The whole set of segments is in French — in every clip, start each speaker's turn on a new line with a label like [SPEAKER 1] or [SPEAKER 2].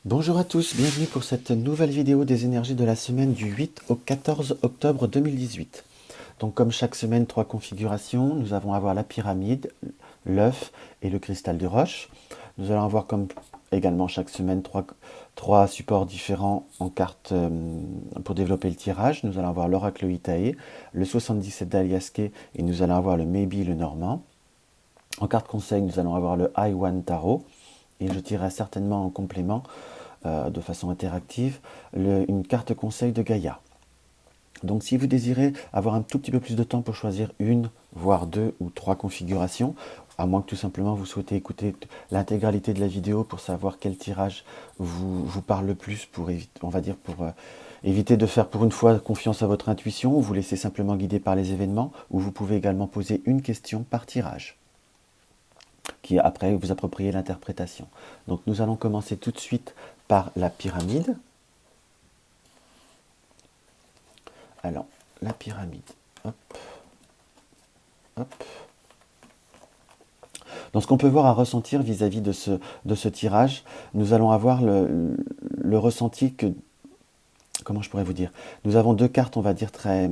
[SPEAKER 1] Bonjour à tous, bienvenue pour cette nouvelle vidéo des énergies de la semaine du 8 au 14 octobre 2018. Donc comme chaque semaine, trois configurations. Nous allons avoir la pyramide, l'œuf et le cristal de roche. Nous allons avoir comme également chaque semaine trois supports différents en cartes pour développer le tirage. Nous allons avoir l'oracle Itae, le 77 d'Aliaske et nous allons avoir le Maybe le Normand. En carte conseil, nous allons avoir le I1 Tarot et je tirerai certainement en complément de façon interactive une carte conseil de Gaïa. Donc si vous désirez avoir un tout petit peu plus de temps pour choisir une, voire deux ou trois configurations, à moins que tout simplement vous souhaitez écouter l'intégralité de la vidéo pour savoir quel tirage vous parle le plus, pour on va dire pour éviter de faire pour une fois confiance à votre intuition, ou vous laisser simplement guider par les événements, ou vous pouvez également poser une question par tirage, qui après vous appropriez l'interprétation. Donc nous allons commencer tout de suite par la pyramide. Alors, la pyramide, hop, hop. Donc ce qu'on peut voir à ressentir vis-à-vis de ce tirage, nous allons avoir le ressenti que, comment je pourrais vous dire, nous avons deux cartes, on va dire très,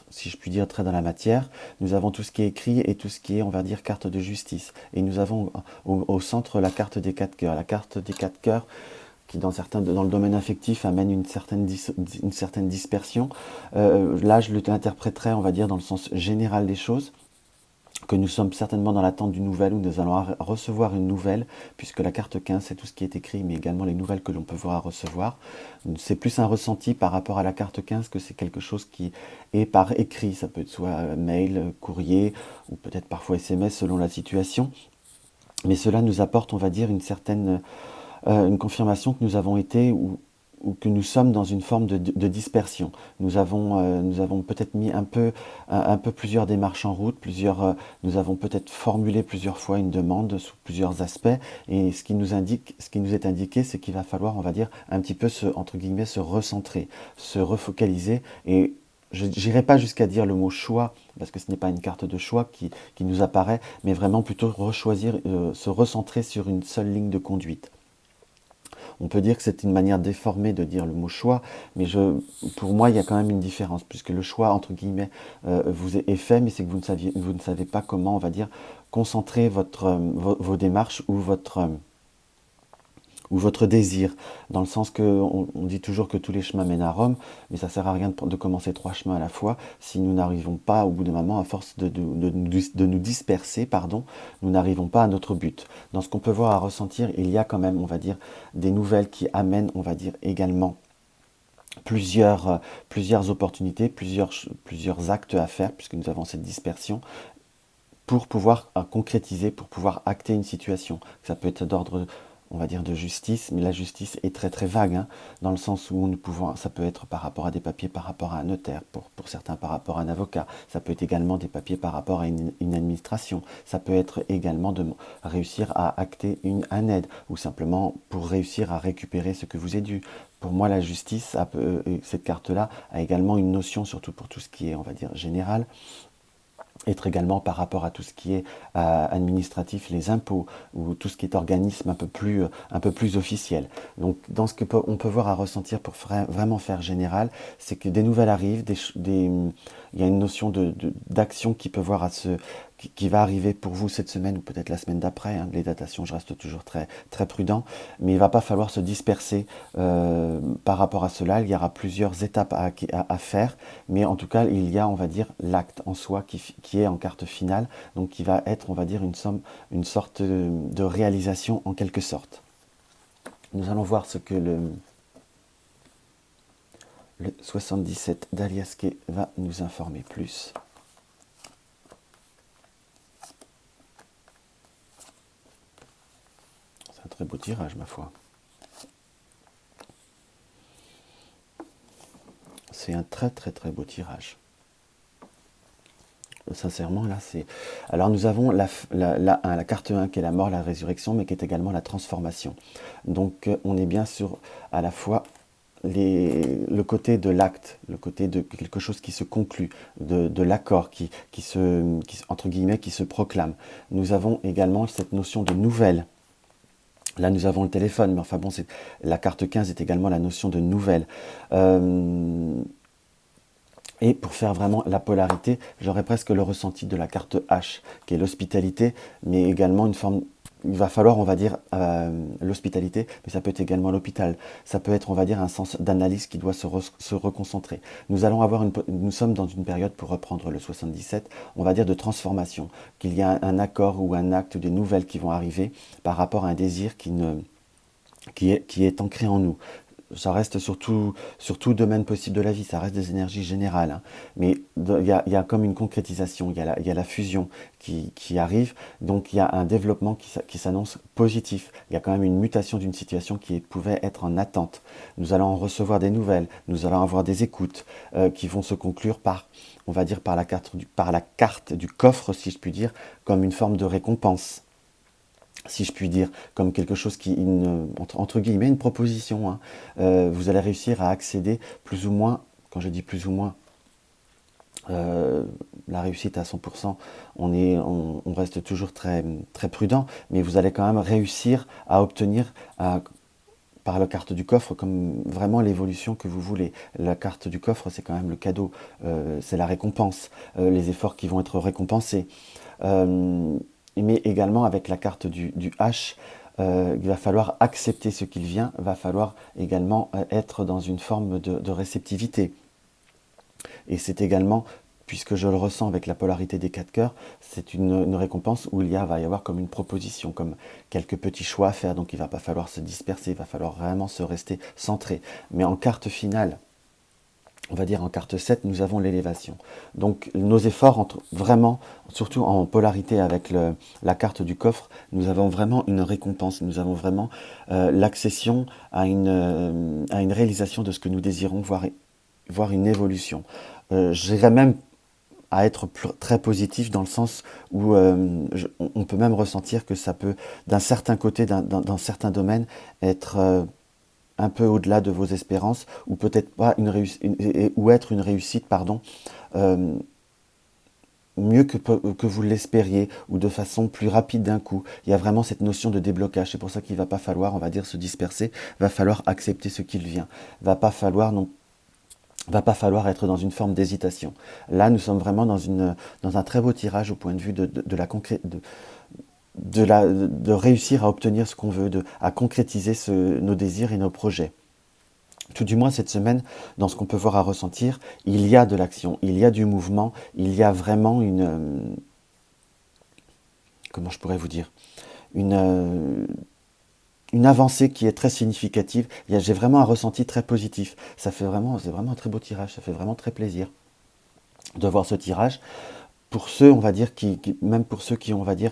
[SPEAKER 1] si je puis dire, très dans la matière. Nous avons tout ce qui est écrit et tout ce qui est, on va dire, carte de justice. Et nous avons au centre la carte des quatre cœurs. La carte des quatre cœurs qui dans le domaine affectif amène une certaine dispersion. Là, je l'interpréterais, on va dire, dans le sens général des choses, que nous sommes certainement dans l'attente d'une nouvelle, où nous allons recevoir une nouvelle, puisque la carte 15, c'est tout ce qui est écrit, mais également les nouvelles que l'on peut voir à recevoir. C'est plus un ressenti par rapport à la carte 15 que c'est quelque chose qui est par écrit. Ça peut être soit mail, courrier, ou peut-être parfois SMS selon la situation. Mais cela nous apporte, on va dire, une confirmation que nous avons été ou que nous sommes dans une forme de dispersion. Nous avons peut-être mis un peu plusieurs démarches en route, nous avons peut-être formulé plusieurs fois une demande sous plusieurs aspects, et ce qui nous est indiqué, c'est qu'il va falloir, on va dire, un petit peu entre guillemets, se recentrer, se refocaliser, et je n'irai pas jusqu'à dire le mot choix, parce que ce n'est pas une carte de choix qui nous apparaît, mais vraiment plutôt rechoisir, se recentrer sur une seule ligne de conduite. On peut dire que c'est une manière déformée de dire le mot choix, mais pour moi, il y a quand même une différence, puisque le choix, entre guillemets, vous est fait, mais c'est que vous ne savez pas comment, on va dire, concentrer vos démarches ou votre désir, dans le sens que on dit toujours que tous les chemins mènent à Rome, mais ça sert à rien de commencer trois chemins à la fois si nous n'arrivons pas, au bout d'un moment, à force de nous disperser, pardon, nous n'arrivons pas à notre but. Dans ce qu'on peut voir à ressentir, il y a quand même, on va dire, des nouvelles qui amènent, on va dire, également plusieurs opportunités, plusieurs actes à faire, puisque nous avons cette dispersion, pour pouvoir concrétiser, pour pouvoir acter une situation. Ça peut être d'ordre, on va dire, de justice, mais la justice est très très vague, hein, dans le sens où ça peut être par rapport à des papiers, par rapport à un notaire, pour certains par rapport à un avocat, ça peut être également des papiers par rapport à une administration, ça peut être également de réussir à acter un aide, ou simplement pour réussir à récupérer ce que vous est dû. Pour moi, la justice, cette carte-là, a également une notion, surtout pour tout ce qui est, on va dire, général, être également par rapport à tout ce qui est administratif, les impôts, ou tout ce qui est organisme un peu plus officiel. Donc dans ce qu'on peut voir à ressentir pour vraiment faire général, c'est que des nouvelles arrivent, il y a une notion d'action qui peut voir qui va arriver pour vous cette semaine ou peut-être la semaine d'après, hein. Les datations, je reste toujours très, très prudent, mais il ne va pas falloir se disperser par rapport à cela. Il y aura plusieurs étapes à faire, mais en tout cas, il y a, on va dire, l'acte en soi qui est en carte finale, donc qui va être, on va dire, une sorte de réalisation en quelque sorte. Nous allons voir ce que le 77 d'Aliaske va nous informer plus. C'est un très beau tirage, ma foi. C'est un très très très beau tirage. Sincèrement, là, c'est... Alors, nous avons la carte 1 qui est la mort, la résurrection, mais qui est également la transformation. Donc, on est bien sur, à la fois, le côté de l'acte, le côté de quelque chose qui se conclut, de l'accord, entre guillemets, qui se proclame. Nous avons également cette notion de nouvelle Là, nous avons le téléphone, mais enfin bon, la carte 15 est également la notion de nouvelle. Euh, et pour faire vraiment la polarité, j'aurais presque le ressenti de la carte H, qui est l'hospitalité, mais également une forme... Il va falloir, on va dire, l'hospitalité, mais ça peut être également l'hôpital. Ça peut être, on va dire, un sens d'analyse qui doit se reconcentrer. Nous sommes dans une période, pour reprendre le 77, on va dire de transformation, qu'il y a un accord ou un acte, ou des nouvelles qui vont arriver par rapport à un désir qui est ancré en nous. Ça reste sur tout domaine possible de la vie, ça reste des énergies générales, hein. Mais il y a comme une concrétisation, il y a la fusion qui arrive, donc il y a un développement qui s'annonce positif. Il y a quand même une mutation d'une situation qui pouvait être en attente. Nous allons en recevoir des nouvelles, nous allons avoir des écoutes qui vont se conclure par, on va dire, par la carte du coffre, si je puis dire, comme une forme de récompense, si je puis dire, comme quelque chose entre guillemets, une proposition, hein. Vous allez réussir à accéder plus ou moins, quand je dis plus ou moins, la réussite à 100%, on reste toujours très, très prudent, mais vous allez quand même réussir à obtenir par la carte du coffre comme vraiment l'évolution que vous voulez. La carte du coffre, c'est quand même le cadeau, c'est la récompense, les efforts qui vont être récompensés. Euh, mais également avec la carte du H, il va falloir accepter ce qu'il vient, il va falloir également être dans une forme de réceptivité. Et c'est également, puisque je le ressens avec la polarité des quatre cœurs, c'est une récompense où va y avoir comme une proposition, comme quelques petits choix à faire. Donc il ne va pas falloir se disperser, il va falloir vraiment se rester centré. Mais en carte finale, on va dire en carte 7, nous avons l'élévation. Donc nos efforts, vraiment, surtout en polarité avec la carte du coffre, nous avons vraiment une récompense, nous avons vraiment l'accession à une réalisation de ce que nous désirons, voir une évolution. J'irais même à être très positif dans le sens où on peut même ressentir que ça peut, d'un certain côté, dans certains domaines, être un peu au-delà de vos espérances, ou peut-être pas ou être une réussite, pardon, euh, mieux que vous l'espériez, ou de façon plus rapide d'un coup. Il y a vraiment cette notion de déblocage. C'est pour ça qu'il ne va pas falloir, on va dire, se disperser. Il va falloir accepter ce qu'il vient. Va pas falloir être dans une forme d'hésitation. Là, nous sommes vraiment dans un très beau tirage au point de vue de la de réussir à obtenir ce qu'on veut, à concrétiser nos désirs et nos projets. Tout du moins cette semaine, dans ce qu'on peut voir à ressentir, il y a de l'action, il y a du mouvement, il y a vraiment comment je pourrais vous dire, une, une avancée qui est très significative. J'ai vraiment un ressenti très positif. C'est vraiment un très beau tirage, ça fait vraiment très plaisir de voir ce tirage. Pour ceux, on va dire, même pour ceux qui, on va dire,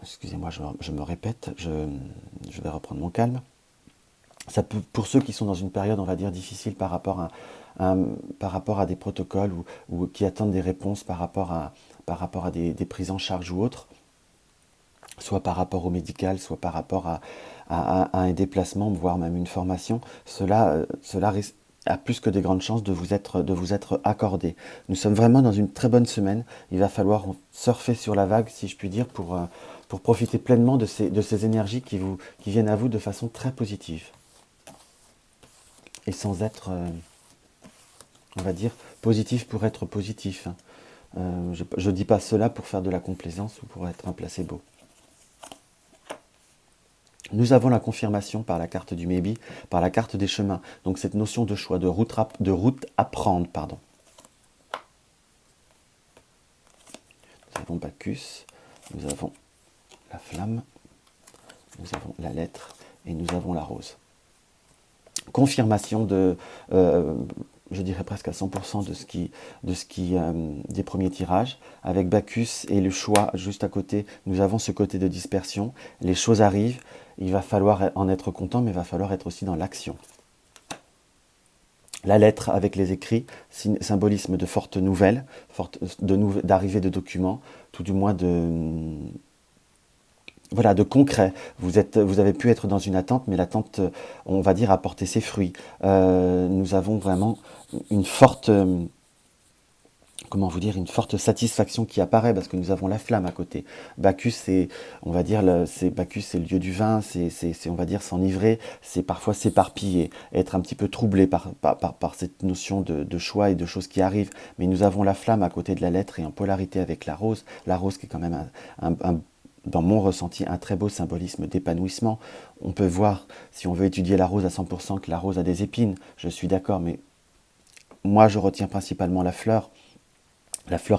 [SPEAKER 1] excusez-moi, je me répète, je vais reprendre mon calme. Pour ceux qui sont dans une période, on va dire, difficile par rapport à des protocoles ou qui attendent des réponses par rapport à des prises en charge ou autres, soit par rapport au médical, soit par rapport à un déplacement, voire même une formation, cela a plus que des grandes chances de vous être accordé. Nous sommes vraiment dans une très bonne semaine. Il va falloir surfer sur la vague, si je puis dire, pour profiter pleinement de ces énergies qui viennent à vous de façon très positive. Et sans être, on va dire, positif pour être positif, hein. Je ne dis pas cela pour faire de la complaisance ou pour être un placebo. Nous avons la confirmation par la carte du Maybe, par la carte des chemins. Donc cette notion de choix, de route à prendre, pardon. Nous avons Bacchus, nous avons la flamme, nous avons la lettre et nous avons la rose. Confirmation je dirais presque à 100% des premiers tirages. Avec Bacchus et le choix juste à côté, nous avons ce côté de dispersion. Les choses arrivent, il va falloir en être content, mais il va falloir être aussi dans l'action. La lettre avec les écrits, symbolisme de fortes nouvelles, d'arrivée de documents, tout du moins voilà, de concret. Vous avez pu être dans une attente, mais l'attente, on va dire, a porté ses fruits. Nous avons vraiment une forte, comment vous dire, une forte satisfaction qui apparaît parce que nous avons la flamme à côté. Bacchus, c'est, on va dire, Bacchus, c'est le dieu du vin, on va dire, s'enivrer, c'est parfois s'éparpiller, être un petit peu troublé par cette notion de choix et de choses qui arrivent. Mais nous avons la flamme à côté de la lettre et en polarité avec la rose qui est quand même dans mon ressenti, un très beau symbolisme d'épanouissement. On peut voir, si on veut étudier la rose à 100%, que la rose a des épines, je suis d'accord, mais moi je retiens principalement la fleur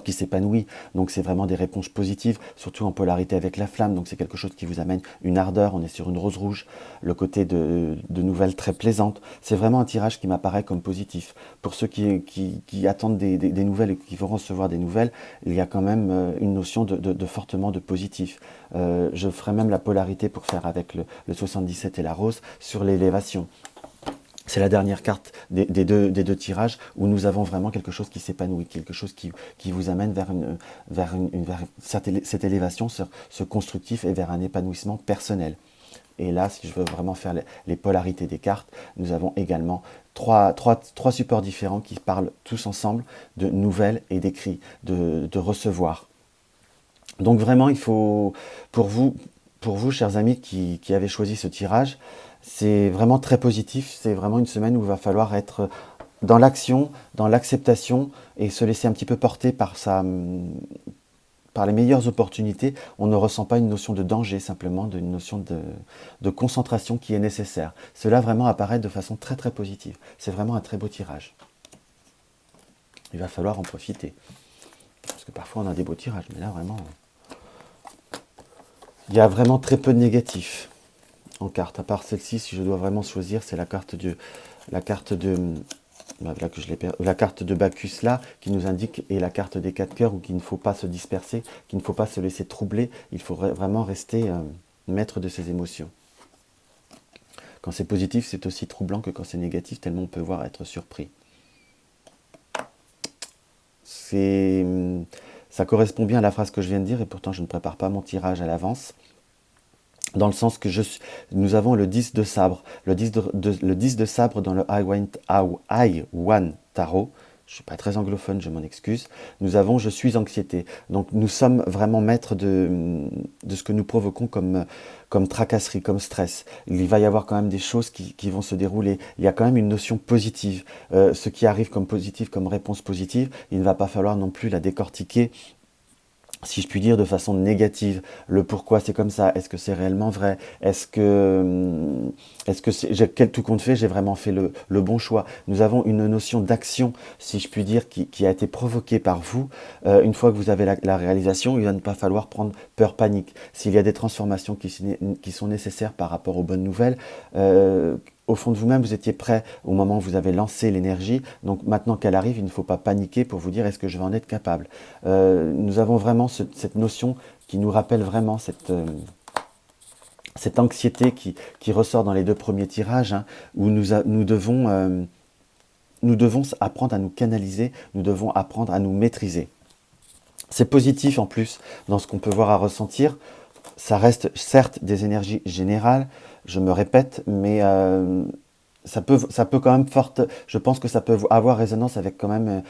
[SPEAKER 1] qui s'épanouit, donc c'est vraiment des réponses positives, surtout en polarité avec la flamme, donc c'est quelque chose qui vous amène une ardeur, on est sur une rose rouge, le côté de nouvelles très plaisantes, c'est vraiment un tirage qui m'apparaît comme positif. Pour ceux qui attendent des nouvelles et qui vont recevoir des nouvelles, il y a quand même une notion de fortement de positif. Je ferai même la polarité pour faire avec le 77 et la rose sur l'élévation. C'est la dernière carte des deux tirages où nous avons vraiment quelque chose qui s'épanouit, quelque chose qui vous amène vers cette élévation, ce constructif et vers un épanouissement personnel. Et là, si je veux vraiment faire les polarités des cartes, nous avons également trois supports différents qui parlent tous ensemble de nouvelles et d'écrits, de recevoir. Donc vraiment, il faut, pour vous, chers amis qui avez choisi ce tirage, c'est vraiment très positif. C'est vraiment une semaine où il va falloir être dans l'action, dans l'acceptation et se laisser un petit peu porter par les meilleures opportunités. On ne ressent pas une notion de danger, simplement une notion de concentration qui est nécessaire. Cela vraiment apparaît de façon très très positive. C'est vraiment un très beau tirage. Il va falloir en profiter. Parce que parfois on a des beaux tirages, mais là vraiment... Il y a vraiment très peu de négatifs en carte. À part celle-ci, si je dois vraiment choisir, c'est la carte de Bacchus là, qui nous indique, et la carte des 4 cœurs, où qu'il ne faut pas se disperser, qu'il ne faut pas se laisser troubler, il faut vraiment rester maître de ses émotions. Quand c'est positif, c'est aussi troublant que quand c'est négatif, tellement on peut voir être surpris. Ça correspond bien à la phrase que je viens de dire, et pourtant je ne prépare pas mon tirage à l'avance. Dans le sens que nous avons le 10 de sabre. Le 10 de sabre dans le I One Tarot. Je ne suis pas très anglophone, je m'en excuse. Nous avons je suis anxiété. Donc nous sommes vraiment maîtres de ce que nous provoquons comme tracasserie, comme stress. Il va y avoir quand même des choses qui vont se dérouler. Il y a quand même une notion positive. Ce qui arrive comme positif, comme réponse positive, il ne va pas falloir non plus la décortiquer, si je puis dire, de façon négative. Le pourquoi c'est comme ça, est-ce que c'est réellement vrai, est-ce que tout compte fait, j'ai vraiment fait le bon choix. Nous avons une notion d'action, si je puis dire, qui a été provoquée par vous. Une fois que vous avez la réalisation, il va ne pas falloir prendre peur, panique. S'il y a des transformations qui sont nécessaires par rapport aux bonnes nouvelles, au fond de vous-même, vous étiez prêt au moment où vous avez lancé l'énergie. Donc maintenant qu'elle arrive, il ne faut pas paniquer pour vous dire est-ce que je vais en être capable. Nous avons vraiment cette notion qui nous rappelle vraiment cette anxiété qui ressort dans les deux premiers tirages, hein, où nous devons apprendre à nous canaliser, nous devons apprendre à nous maîtriser. C'est positif en plus dans ce qu'on peut voir à ressentir. Ça reste certes des énergies générales, je me répète, mais ça peut quand même je pense que ça peut avoir résonance avec quand même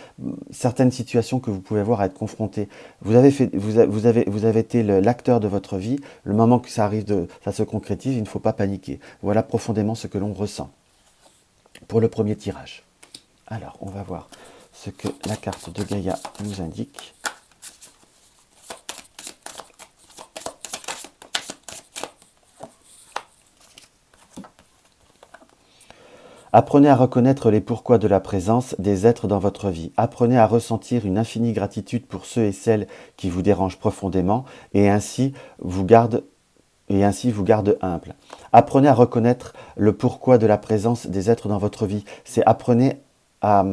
[SPEAKER 1] certaines situations que vous pouvez avoir à être confronté. Vous avez été l'acteur de votre vie. Le moment que ça arrive, ça se concrétise, il ne faut pas paniquer. Voilà profondément ce que l'on ressent pour le premier tirage. Alors, on va voir ce que la carte de Gaïa nous indique. Apprenez à reconnaître les pourquoi de la présence des êtres dans votre vie. Apprenez à ressentir une infinie gratitude pour ceux et celles qui vous dérangent profondément et ainsi vous garde humble. Apprenez à reconnaître le pourquoi de la présence des êtres dans votre vie. C'est apprenez à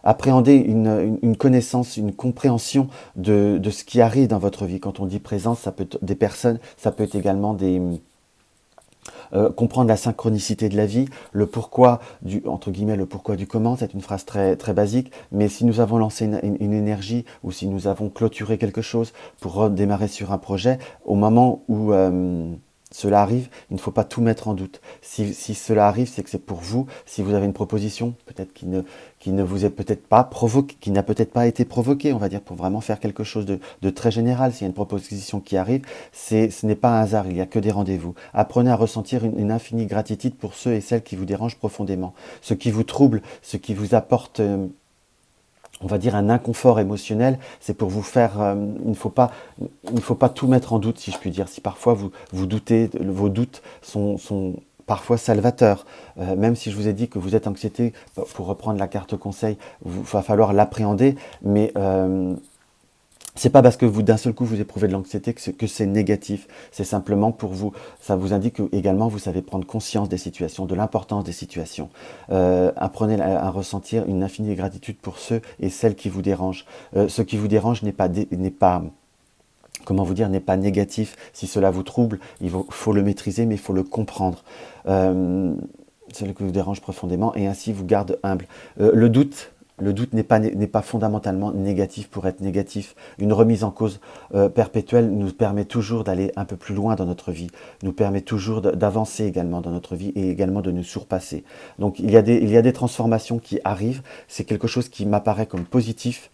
[SPEAKER 1] appréhender une connaissance, une compréhension de ce qui arrive dans votre vie. Quand on dit présence, ça peut être des personnes, ça peut être également comprendre la synchronicité de la vie, le pourquoi entre guillemets, le pourquoi du comment, c'est une phrase très, très basique, mais si nous avons lancé une énergie ou si nous avons clôturé quelque chose pour redémarrer sur un projet, au moment où cela arrive, il ne faut pas tout mettre en doute. Si cela arrive, c'est que c'est pour vous. Si vous avez une proposition, peut-être qui ne vous est peut-être pas provoquée, qui n'a peut-être pas été provoquée, on va dire, pour vraiment faire quelque chose de très général. S'il y a une proposition qui arrive, ce n'est pas un hasard, il n'y a que des rendez-vous. Apprenez à ressentir une infinie gratitude pour ceux et celles qui vous dérangent profondément. Ce qui vous trouble, ce qui vous apporte... on va dire un inconfort émotionnel, c'est pour vous faire, il ne faut pas tout mettre en doute, si je puis dire. Si parfois vous doutez, vos doutes sont parfois salvateurs. Même si je vous ai dit que vous êtes anxiété, pour reprendre la carte conseil, il va falloir l'appréhender, mais c'est pas parce que d'un seul coup vous éprouvez de l'anxiété que c'est négatif. C'est simplement pour vous. Ça vous indique que également vous savez prendre conscience des situations, de l'importance des situations. Apprenez à ressentir une infinie gratitude pour ceux et celles qui vous dérangent. Ce qui vous dérange n'est pas comment vous dire, n'est pas négatif. Si cela vous trouble, faut le maîtriser, mais il faut le comprendre. Celui qui vous dérange profondément, et ainsi vous garde humble. Le doute n'est pas fondamentalement négatif pour être négatif. Une remise en cause perpétuelle nous permet toujours d'aller un peu plus loin dans notre vie, nous permet toujours d'avancer également dans notre vie et également de nous surpasser. Donc il y a des transformations qui arrivent, c'est quelque chose qui m'apparaît comme positif.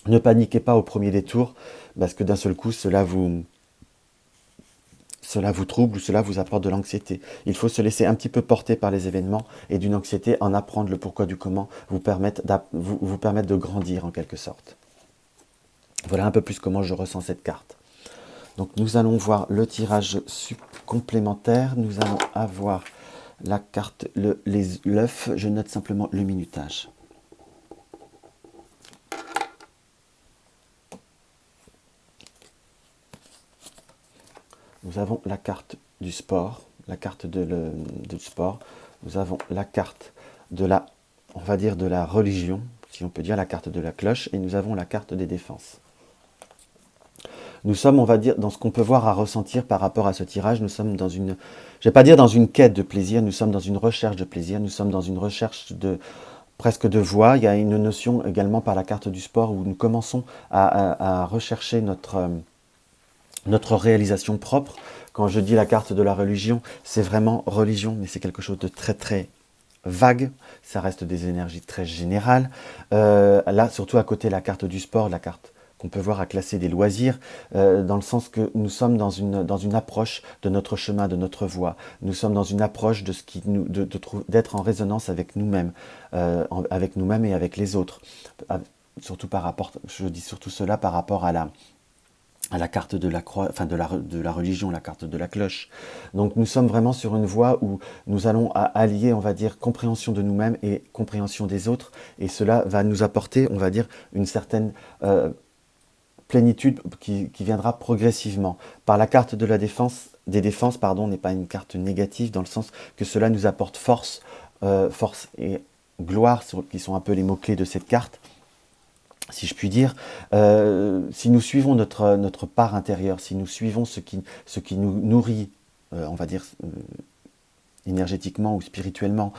[SPEAKER 1] Ne paniquez pas au premier détour, parce que d'un seul coup, cela vous trouble ou cela vous apporte de l'anxiété. Il faut se laisser un petit peu porter par les événements et d'une anxiété, en apprendre le pourquoi du comment, vous permettre de grandir en quelque sorte. Voilà un peu plus comment je ressens cette carte. Donc nous allons voir le tirage complémentaire. Nous allons avoir la carte, l'œuf. Je note simplement le minutage. Nous avons la carte du sport, la carte du sport. Nous avons la carte on va dire de la religion, si on peut dire, la carte de la cloche, et nous avons la carte des défenses. Nous sommes, on va dire, dans ce qu'on peut voir à ressentir par rapport à ce tirage, nous sommes dans une, je vais pas dire dans une quête de plaisir, nous sommes dans une recherche de plaisir, nous sommes dans une recherche presque de voie. Il y a une notion également par la carte du sport où nous commençons à rechercher notre réalisation propre. Quand je dis la carte de la religion, c'est vraiment religion, mais c'est quelque chose de très très vague, ça reste des énergies très générales. Là, surtout à côté la carte du sport, la carte qu'on peut voir à classer des loisirs, dans le sens que nous sommes dans une approche de notre chemin, de notre voie. Nous sommes dans une approche de ce qui d'être en résonance avec nous-mêmes, et avec les autres. Surtout je dis surtout cela par rapport à la carte de la croix, enfin de la religion, la carte de la cloche. Donc nous sommes vraiment sur une voie où nous allons allier, on va dire, compréhension de nous-mêmes et compréhension des autres, et cela va nous apporter, on va dire, une certaine plénitude qui viendra progressivement. Par la carte de la défense, n'est pas une carte négative, dans le sens que cela nous apporte force et gloire, qui sont un peu les mots-clés de cette carte, si je puis dire. Si nous suivons notre part intérieure, si nous suivons ce qui nous nourrit, on va dire, énergétiquement ou spirituellement,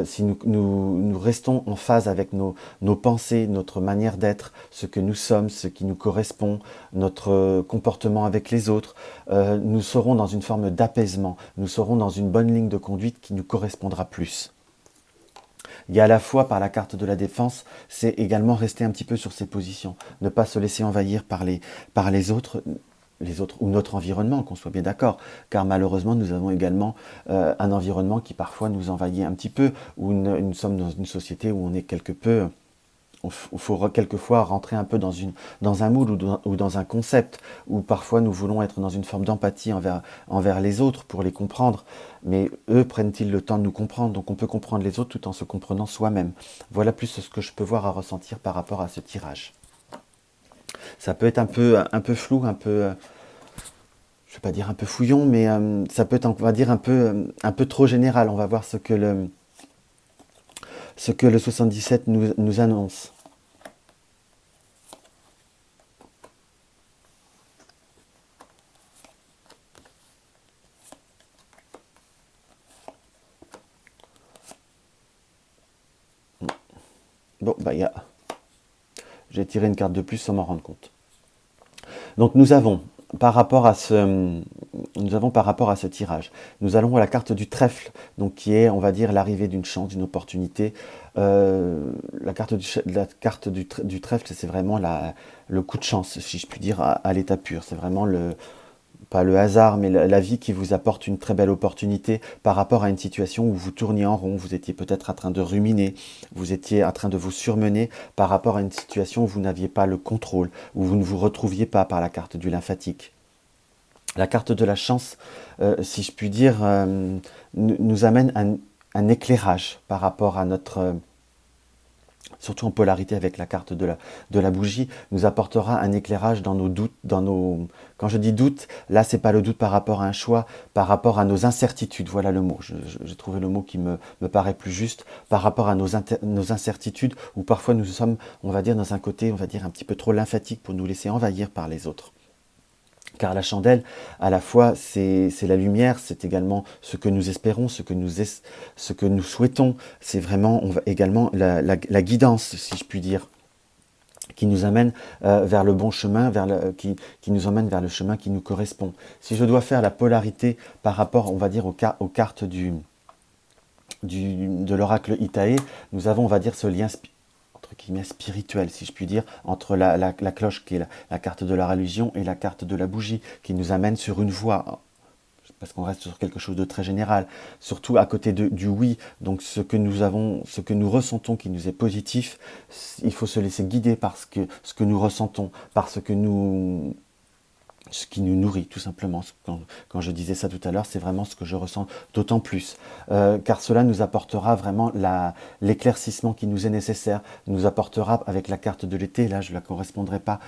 [SPEAKER 1] si nous restons en phase avec nos pensées, notre manière d'être, ce que nous sommes, ce qui nous correspond, notre comportement avec les autres, nous serons dans une forme d'apaisement, nous serons dans une bonne ligne de conduite qui nous correspondra plus. Il y a à la fois, par la carte de la défense, c'est également rester un petit peu sur ses positions, ne pas se laisser envahir par les autres ou notre environnement, qu'on soit bien d'accord, car malheureusement nous avons également un environnement qui parfois nous envahit un petit peu, où nous sommes dans une société où on est quelque peu... Il faut quelquefois rentrer un peu dans un moule ou dans un concept, où parfois nous voulons être dans une forme d'empathie envers les autres pour les comprendre, mais eux prennent-ils le temps de nous comprendre? Donc on peut comprendre les autres tout en se comprenant soi-même. Voilà plus ce que je peux voir à ressentir par rapport à ce tirage. Ça peut être un peu flou, je ne vais pas dire un peu fouillon, mais ça peut être, on va dire, un peu trop général. On va voir ce que le 77 nous annonce. Bon, j'ai tiré une carte de plus sans m'en rendre compte. Donc nous avons, par rapport à nous avons par rapport à ce tirage. Nous allons à la carte du trèfle, donc qui est, on va dire, l'arrivée d'une chance, d'une opportunité. La carte du trèfle, c'est vraiment le coup de chance, si je puis dire, à l'état pur. C'est vraiment pas le hasard, mais la vie qui vous apporte une très belle opportunité par rapport à une situation où vous tourniez en rond, vous étiez peut-être en train de ruminer, vous étiez en train de vous surmener par rapport à une situation où vous n'aviez pas le contrôle, où vous ne vous retrouviez pas par la carte du lymphatique. La carte de la chance, si je puis dire, nous amène un éclairage par rapport à notre, surtout en polarité avec la carte de la bougie, nous apportera un éclairage dans nos doutes, quand je dis doute, là c'est pas le doute par rapport à un choix, par rapport à nos incertitudes, voilà le mot, j'ai trouvé le mot qui me paraît plus juste, par rapport à nos incertitudes, où parfois nous sommes, on va dire, dans un côté, on va dire, un petit peu trop lymphatique pour nous laisser envahir par les autres. Car la chandelle, à la fois, c'est la lumière, c'est également ce que nous espérons, ce que nous souhaitons. C'est vraiment également la guidance, si je puis dire, qui nous amène vers le bon chemin, qui nous emmène vers le chemin qui nous correspond. Si je dois faire la polarité par rapport, on va dire, aux cartes de l'oracle Itaé, nous avons, on va dire, ce lien entre guillemets spirituel, si je puis dire, entre la cloche qui est la carte de la religion et la carte de la bougie, qui nous amène sur une voie, parce qu'on reste sur quelque chose de très général, surtout à côté du oui, donc ce que nous ressentons qui nous est positif, il faut se laisser guider par ce que nous ressentons, par ce qui nous nourrit, tout simplement. Quand je disais ça tout à l'heure, c'est vraiment ce que je ressens d'autant plus. Car cela nous apportera vraiment l'éclaircissement qui nous est nécessaire, nous apportera avec la carte de l'été, là je ne la correspondrai pas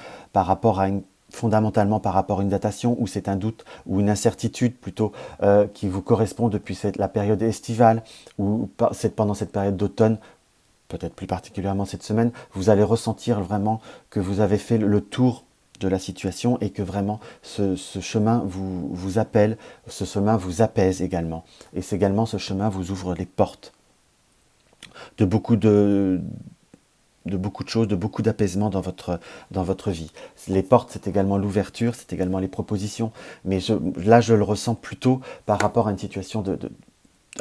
[SPEAKER 1] fondamentalement par rapport à une datation, où c'est un doute, ou une incertitude plutôt, qui vous correspond depuis la période estivale, ou pendant cette période d'automne, peut-être plus particulièrement cette semaine, vous allez ressentir vraiment que vous avez fait le tour de la situation et que vraiment ce chemin vous appelle, ce chemin vous apaise également. Et c'est également ce chemin vous ouvre les portes de beaucoup de choses, de beaucoup d'apaisement dans votre vie. Les portes, c'est également l'ouverture, c'est également les propositions, mais là je le ressens plutôt par rapport à une situation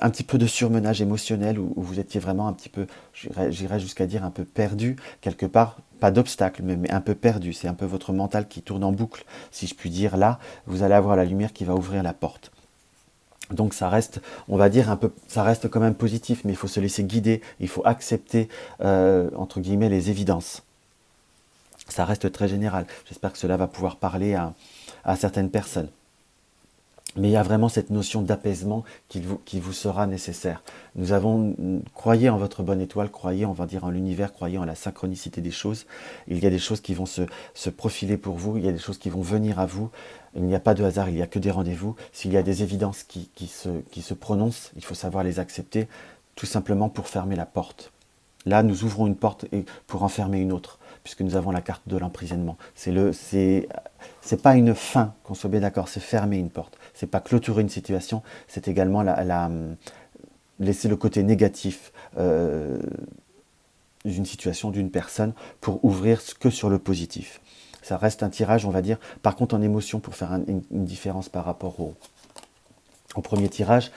[SPEAKER 1] un petit peu de surmenage émotionnel où vous étiez vraiment un petit peu, j'irais jusqu'à dire un peu perdu, quelque part, pas d'obstacle, mais un peu perdu. C'est un peu votre mental qui tourne en boucle, si je puis dire. Là, vous allez avoir la lumière qui va ouvrir la porte. Donc ça reste, on va dire ça reste quand même positif, mais il faut se laisser guider, il faut accepter, entre guillemets, les évidences. Ça reste très général. J'espère que cela va pouvoir parler à certaines personnes. Mais il y a vraiment cette notion d'apaisement qui vous sera nécessaire. Croyez en votre bonne étoile, croyez, on va dire, en l'univers, croyez en la synchronicité des choses. Il y a des choses qui vont se profiler pour vous, il y a des choses qui vont venir à vous. Il n'y a pas de hasard, il n'y a que des rendez-vous. S'il y a des évidences qui se prononcent, il faut savoir les accepter, tout simplement pour fermer la porte. Là, nous ouvrons une porte pour en fermer une autre, puisque nous avons la carte de l'emprisonnement. C'est pas une fin, qu'on soit bien d'accord, c'est fermer une porte. C'est pas clôturer une situation, c'est également laisser le côté négatif d'une situation, d'une personne, pour ouvrir que sur le positif. Ça reste un tirage, on va dire, par contre en émotion, pour faire une différence par rapport au premier tirage,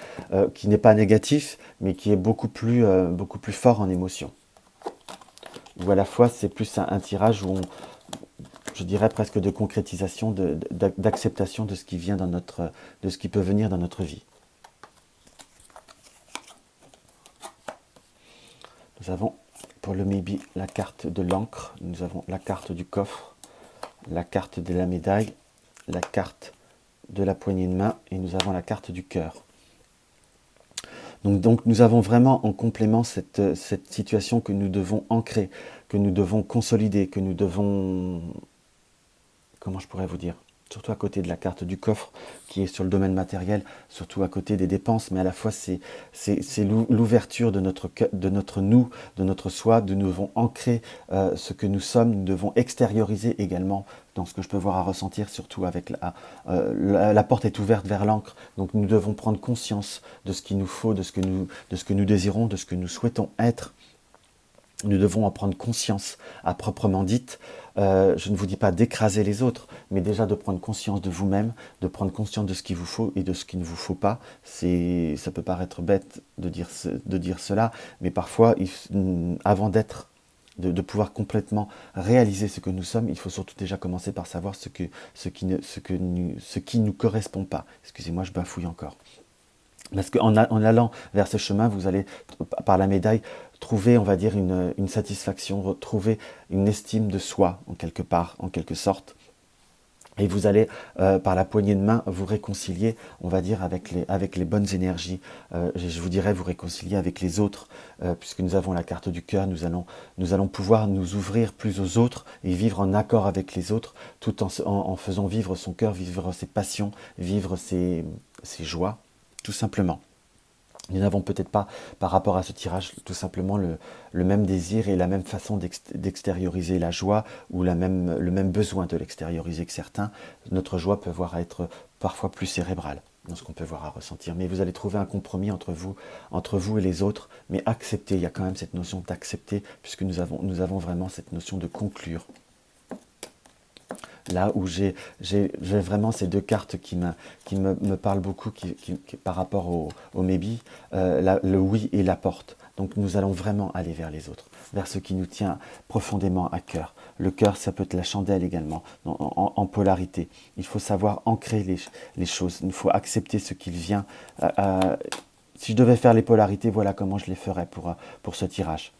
[SPEAKER 1] qui n'est pas négatif, mais qui est beaucoup plus fort en émotion. Où à la fois, c'est plus un tirage où je dirais presque de concrétisation, d'acceptation de ce qui vient de ce qui peut venir dans notre vie. Nous avons pour le maybe la carte de l'encre, nous avons la carte du coffre, la carte de la médaille, la carte de la poignée de main et nous avons la carte du cœur. Donc nous avons vraiment en complément cette situation que nous devons ancrer, que nous devons consolider, que nous devons... Comment je pourrais vous dire ? Surtout à côté de la carte du coffre qui est sur le domaine matériel, surtout à côté des dépenses, mais à la fois c'est l'ouverture de notre nous, de notre soi. Nous devons ancrer ce que nous sommes, nous devons extérioriser également dans ce que je peux voir à ressentir, surtout avec la porte est ouverte vers l'encre, donc nous devons prendre conscience de ce qu'il nous faut, de ce que nous désirons, de ce que nous souhaitons être. Nous devons en prendre conscience à proprement dite. Je ne vous dis pas d'écraser les autres, mais déjà de prendre conscience de vous-même, de prendre conscience de ce qu'il vous faut et de ce qu'il ne vous faut pas. Ça peut paraître bête de dire cela, mais parfois, avant de pouvoir complètement réaliser ce que nous sommes, il faut surtout déjà commencer par savoir ce qui nous correspond pas. Excusez-moi, je bafouille encore. Parce qu'en en allant vers ce chemin, vous allez, par la médaille, trouver, on va dire, une satisfaction, trouver une estime de soi, en quelque part, en quelque sorte. Et vous allez, par la poignée de main, vous réconcilier, on va dire, avec les bonnes énergies. Je vous dirais, vous réconcilier avec les autres, puisque nous avons la carte du cœur, nous allons pouvoir nous ouvrir plus aux autres et vivre en accord avec les autres, tout en faisant vivre son cœur, vivre ses passions, vivre ses joies, tout simplement. Nous n'avons peut-être pas, par rapport à ce tirage, tout simplement le même désir et la même façon d'extérioriser la joie ou le même besoin de l'extérioriser que certains. Notre joie peut être parfois plus cérébrale dans ce qu'on peut voir à ressentir. Mais vous allez trouver un compromis entre vous et les autres, mais accepter, il y a quand même cette notion d'accepter, puisque nous avons vraiment cette notion de conclure. Là où j'ai vraiment ces deux cartes qui me parlent beaucoup par rapport au maybe, le oui et la porte. Donc nous allons vraiment aller vers les autres, vers ce qui nous tient profondément à cœur. Le cœur, ça peut être la chandelle également, en polarité. Il faut savoir ancrer les choses, il faut accepter ce qu'il vient. Si je devais faire les polarités, voilà comment je les ferais pour ce tirage.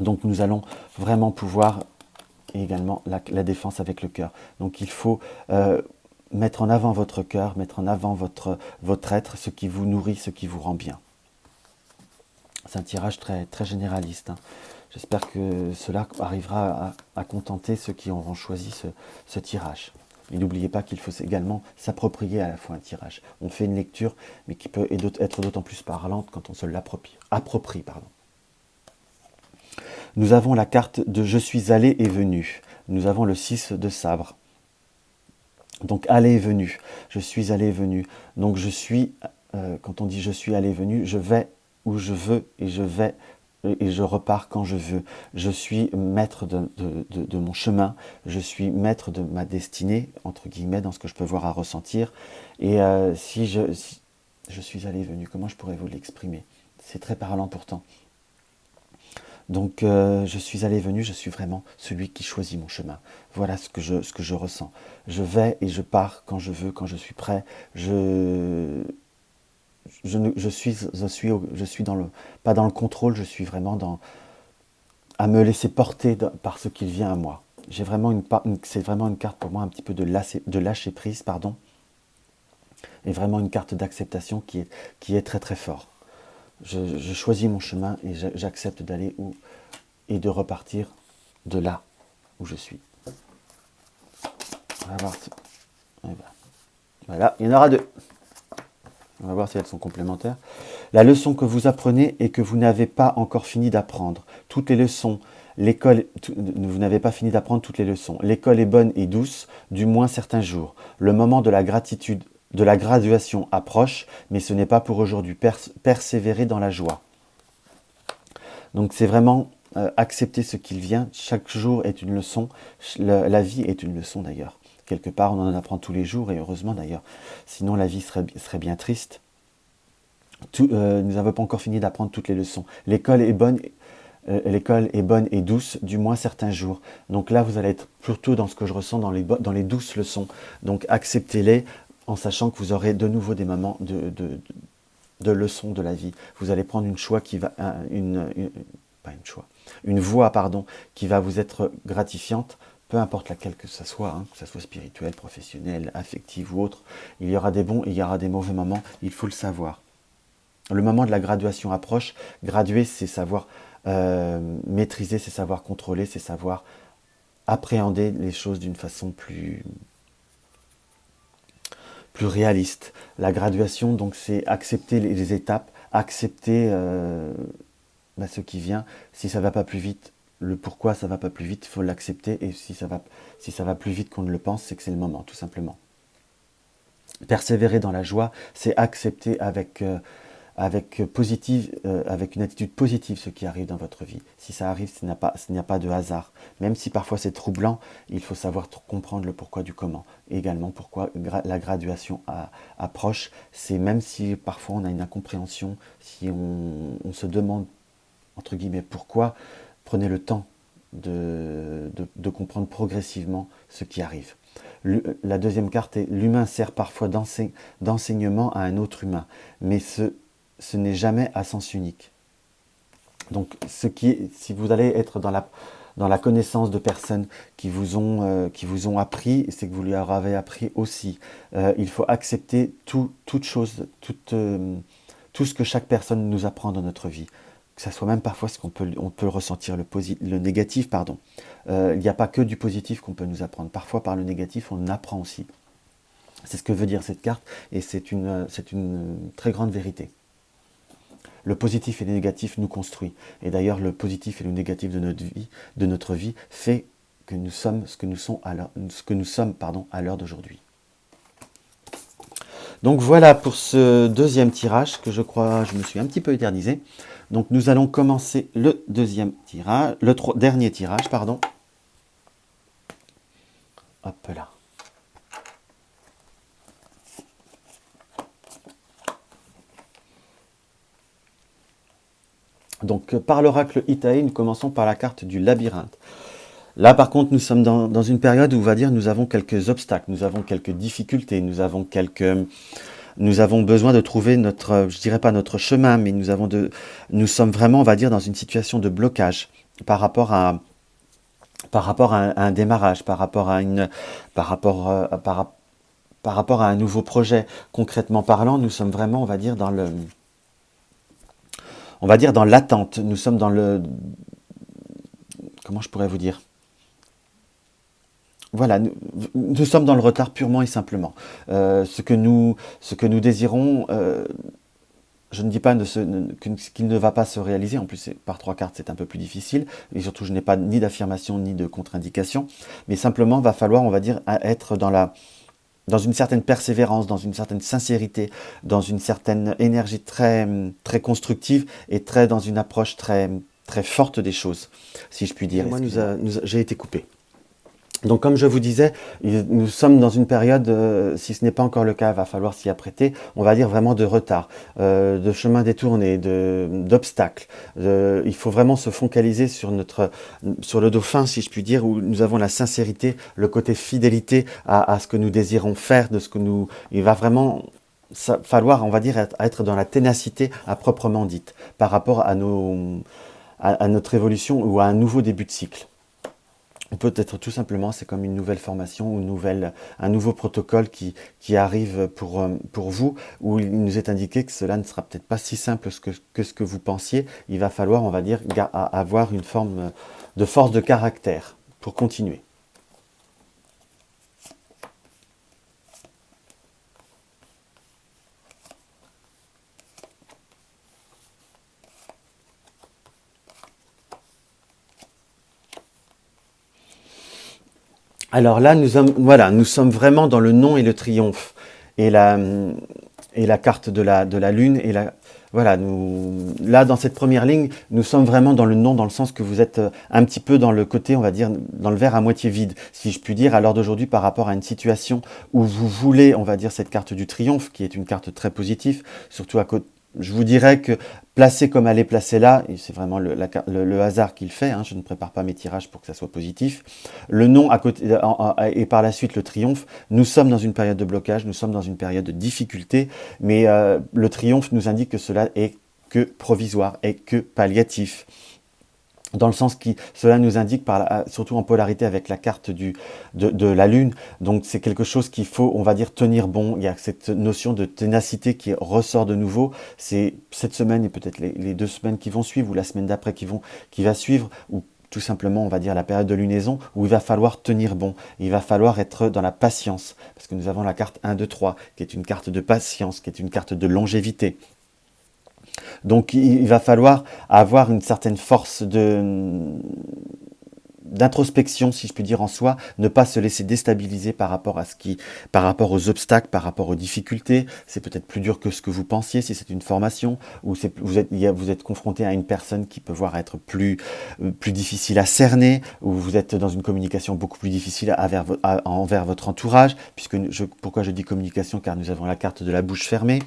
[SPEAKER 1] Donc nous allons vraiment pouvoir... et également la défense avec le cœur. Donc il faut mettre en avant votre cœur, mettre en avant votre être, ce qui vous nourrit, ce qui vous rend bien. C'est un tirage très, très généraliste. Hein. J'espère que cela arrivera à contenter ceux qui auront choisi ce tirage. Et n'oubliez pas qu'il faut également s'approprier à la fois un tirage. On fait une lecture, mais qui peut être d'autant plus parlante quand on se l'approprie. Nous avons la carte de « Je suis allé et venu ». Nous avons le 6 de sabre. Donc, aller et venu. Je suis allé et venu. Donc, quand on dit « je suis allé et venu », je vais où je veux et je repars quand je veux. Je suis maître de mon chemin. Je suis maître de ma destinée, entre guillemets, dans ce que je peux voir à ressentir. Et si je suis allé et venu, comment je pourrais vous l'exprimer? C'est très parlant pourtant. Donc, je suis allé et venu, je suis vraiment celui qui choisit mon chemin. Voilà ce que je ressens. Je vais et je pars quand je veux, quand je suis prêt. Je suis pas dans le contrôle, je suis vraiment à me laisser porter par ce qu'il vient à moi. C'est vraiment une carte pour moi un petit peu de lâcher prise, pardon. Et vraiment une carte d'acceptation qui est très très fort. Je choisis mon chemin et j'accepte d'aller et de repartir de là où je suis. On va voir si... Voilà, il y en aura deux. On va voir si elles sont complémentaires. La leçon que vous apprenez et que vous n'avez pas encore fini d'apprendre. Toutes les leçons, vous n'avez pas fini d'apprendre toutes les leçons. L'école est bonne et douce, du moins certains jours. Le moment de la gratitude, de la graduation approche, mais ce n'est pas pour aujourd'hui. Persévérer dans la joie. Donc c'est vraiment accepter ce qu'il vient. Chaque jour est une leçon. La vie est une leçon d'ailleurs. Quelque part, on en apprend tous les jours, et heureusement d'ailleurs. Sinon, la vie serait bien triste. Nous n'avons pas encore fini d'apprendre toutes les leçons. L'école est bonne et douce, du moins certains jours. Donc là, vous allez être plutôt dans ce que je ressens dans les douces leçons. Donc acceptez-les en sachant que vous aurez de nouveau des moments de leçons de la vie. Vous allez prendre une voie qui va vous être gratifiante, peu importe laquelle que ce soit, que ce soit spirituel, professionnel, affectif ou autre. Il y aura des bons et il y aura des mauvais moments, il faut le savoir. Le moment de la graduation approche. Graduer, c'est savoir maîtriser, c'est savoir contrôler, c'est savoir appréhender les choses d'une façon plus réaliste. La graduation, donc, c'est accepter les étapes, accepter ce qui vient. Si ça ne va pas plus vite, le pourquoi ça ne va pas plus vite, il faut l'accepter. Et si ça va plus vite qu'on ne le pense, c'est que c'est le moment, tout simplement. Persévérer dans la joie, c'est accepter avec avec une attitude positive ce qui arrive dans votre vie. Si ça arrive, il n'y a pas de hasard. Même si parfois c'est troublant, il faut savoir comprendre le pourquoi du comment. Et également pourquoi la graduation approche. C'est même si parfois on a une incompréhension, si on se demande, entre guillemets, pourquoi, prenez le temps de comprendre progressivement ce qui arrive. La deuxième carte est l'humain sert parfois d'enseignement à un autre humain, mais ce n'est jamais à sens unique. Donc, si vous allez être dans la connaissance de personnes qui vous ont appris, c'est que vous leur avez appris aussi. Il faut accepter toute chose, tout ce que chaque personne nous apprend dans notre vie. Que ça soit même parfois ce qu'on peut ressentir le négatif, pardon. Il n'y a pas que du positif qu'on peut nous apprendre. Parfois, par le négatif, on apprend aussi. C'est ce que veut dire cette carte, et c'est une très grande vérité. Le positif et le négatif nous construit. Et d'ailleurs, le positif et le négatif de notre vie fait que nous sommes ce que nous sommes à l'heure d'aujourd'hui. Donc voilà pour ce deuxième tirage que je me suis un petit peu éternisé. Donc nous allons commencer le dernier tirage, pardon. Hop là. Donc par l'oracle Itaï, nous commençons par la carte du labyrinthe. Là par contre nous sommes dans une période où on va dire nous avons quelques obstacles, nous avons quelques difficultés, nous avons besoin de trouver je dirais pas notre chemin, mais nous sommes vraiment, on va dire, dans une situation de blocage par rapport à un démarrage, par rapport à un nouveau projet. Concrètement parlant, nous sommes vraiment, on va dire, dans l'attente. Nous sommes comment je pourrais vous dire? Voilà, nous sommes dans le retard purement et simplement. Ce que nous désirons, je ne dis pas qu'il ne va pas se réaliser. En plus, par 3 cartes, c'est un peu plus difficile. Et surtout, je n'ai pas ni d'affirmation ni de contre-indication. Mais simplement, va falloir, on va dire, être dans une certaine persévérance, dans une certaine sincérité, dans une certaine énergie très, très constructive et dans une approche très, très forte des choses, si je puis dire. Moi, j'ai été coupé. Donc comme je vous disais, nous sommes dans une période, si ce n'est pas encore le cas, il va falloir s'y apprêter, on va dire vraiment de retard, de chemin détourné, d'obstacles. Il faut vraiment se focaliser sur le dauphin, si je puis dire, où nous avons la sincérité, le côté fidélité à ce que nous désirons faire, il va vraiment falloir, on va dire, être dans la ténacité à proprement dite, par rapport à notre évolution ou à un nouveau début de cycle. Peut-être tout simplement, c'est comme une nouvelle formation ou un nouveau protocole qui arrive pour vous, où il nous est indiqué que cela ne sera peut-être pas si simple que ce que vous pensiez. Il va falloir, on va dire, avoir une forme de force de caractère pour continuer. Alors là, nous sommes vraiment dans le non et le triomphe. Et la carte de la lune. Là, dans cette première ligne, nous sommes vraiment dans le non, dans le sens que vous êtes un petit peu dans le côté, on va dire, dans le verre à moitié vide, si je puis dire, à l'heure d'aujourd'hui, par rapport à une situation où vous voulez, on va dire, cette carte du triomphe, qui est une carte très positive, surtout à côté. Je vous dirais que placée comme elle est placée là, et c'est vraiment le hasard qui le fait, je ne prépare pas mes tirages pour que ça soit positif, le non à côté, et par la suite le triomphe, nous sommes dans une période de blocage, nous sommes dans une période de difficulté, mais le triomphe nous indique que cela est que provisoire, est que palliatif. Dans le sens qui, cela nous indique, surtout en polarité avec la carte de la Lune, donc c'est quelque chose qu'il faut, on va dire, tenir bon. Il y a cette notion de ténacité qui ressort de nouveau. C'est cette semaine et peut-être les 2 semaines qui vont suivre, ou la semaine d'après qui va suivre, ou tout simplement, on va dire, la période de lunaison, où il va falloir tenir bon. Il va falloir être dans la patience, parce que nous avons la carte 1, 2, 3, qui est une carte de patience, qui est une carte de longévité. Donc il va falloir avoir une certaine force de d'introspection, si je puis dire, en soi, ne pas se laisser déstabiliser par rapport à par rapport aux obstacles, par rapport aux difficultés. C'est peut-être plus dur que ce que vous pensiez si c'est une formation, ou vous êtes confronté à une personne qui peut voir être plus difficile à cerner, ou vous êtes dans une communication beaucoup plus difficile envers votre entourage, pourquoi je dis communication, car nous avons la carte de la bouche fermée.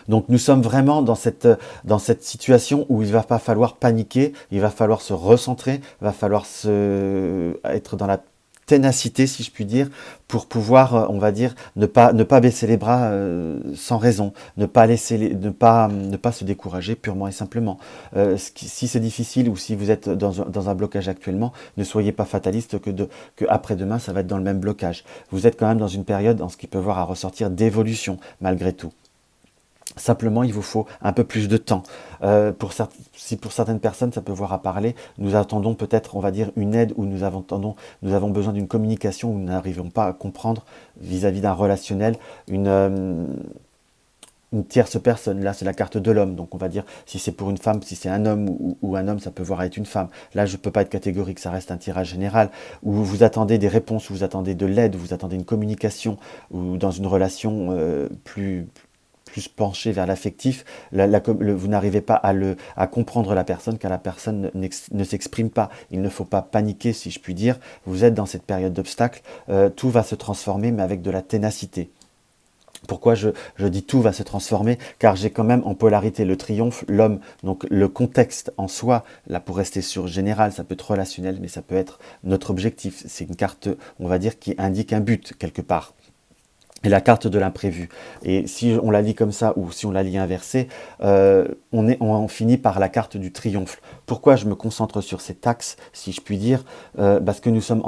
[SPEAKER 1] Donc nous sommes vraiment dans cette situation où il va pas falloir paniquer, il va falloir se recentrer, il va falloir être dans la ténacité, si je puis dire, pour pouvoir, on va dire, ne pas baisser les bras sans raison, ne pas se décourager purement et simplement. Si c'est difficile ou si vous êtes dans un blocage actuellement, ne soyez pas fataliste que après-demain, ça va être dans le même blocage. Vous êtes quand même dans une période, en ce qui peut voir à ressortir, d'évolution, malgré tout. Simplement, il vous faut un peu plus de temps. Si pour certaines personnes, ça peut voir à parler, nous attendons peut-être, on va dire, une aide ou nous avons besoin d'une communication où nous n'arrivons pas à comprendre vis-à-vis d'un relationnel une tierce personne. Là, c'est la carte de l'homme. Donc, on va dire, si c'est pour une femme, si c'est un homme ou un homme, ça peut voir être une femme. Là, je ne peux pas être catégorique, ça reste un tirage général. Où vous attendez des réponses, où vous attendez de l'aide, où vous attendez une communication, ou dans une relation plus penché vers l'affectif, vous n'arrivez pas à comprendre la personne, car la personne ne s'exprime pas. Il ne faut pas paniquer, si je puis dire. Vous êtes dans cette période d'obstacle. Tout va se transformer, mais avec de la ténacité. Pourquoi je dis tout va se transformer? Car j'ai quand même en polarité le triomphe, l'homme, donc le contexte en soi, là pour rester sur général, ça peut être relationnel, mais ça peut être notre objectif. C'est une carte, on va dire, qui indique un but quelque part. Et la carte de l'imprévu. Et si on la lit comme ça, ou si on la lit inversée, on finit par la carte du triomphe. Pourquoi je me concentre sur cet axe, si je puis dire? Parce que nous sommes